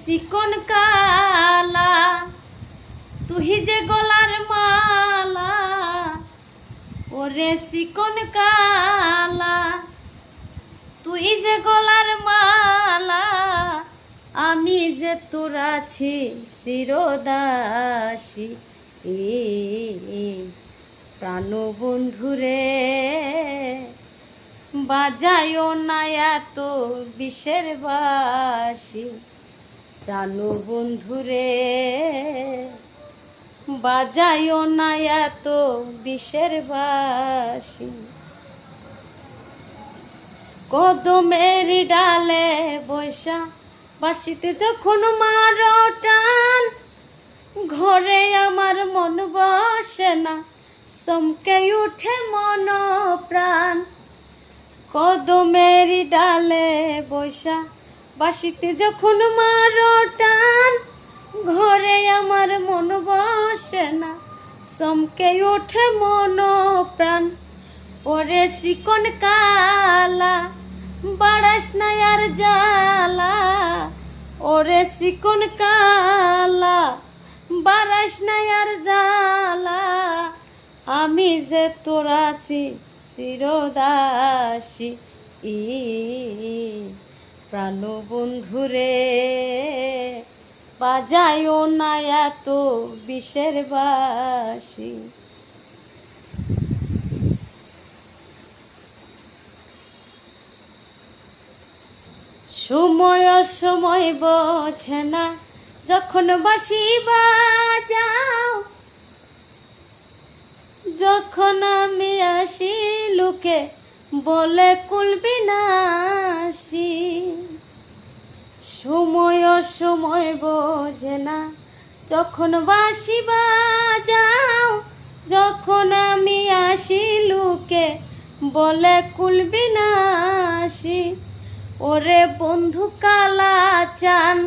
চিকন কালা তুহি যে গলার মালা, ওরে চিকন কালা তুই যে গলার মালা, আমি যে তোর আছি চিরদাসী। প্রাণ বন্ধুরে বাজায়ও না এত বিষের বাসি, প্রাণ বন্ধুরে বাজায়ও না এত বিষের বাসি। কদমের ডালে বৈশা বাসিতে যখন মারো টান, ঘরে আমার মন বসে না, চমকে উঠে মন প্রাণ। কদমের ডালে বৈশা বাসিতে যখন মারো টান, ঘরে আমার মন বসে না, চমকে ওঠে মন প্রাণ। ওরে চিকন কালা বাড়াস না আর জ্বালা, ওরে চিকন কালা বাড়াস না আর জ্বালা, আমি যে তোর আছি চিরদাসী। প্রাণ বন্ধুরে বাজায়ও না এত বিষের বাসি। সময় সময় বোঝে না যখন বাঁশি বাজাও, যখন আমি আসি লোকে বলে কুলবি নাসি। সময় সময় বোঝে না যখন বাঁশি বাজাও, যখন আমি আসি লোকে বলে কুলবি নাসি। ওরে বন্ধু কালা চান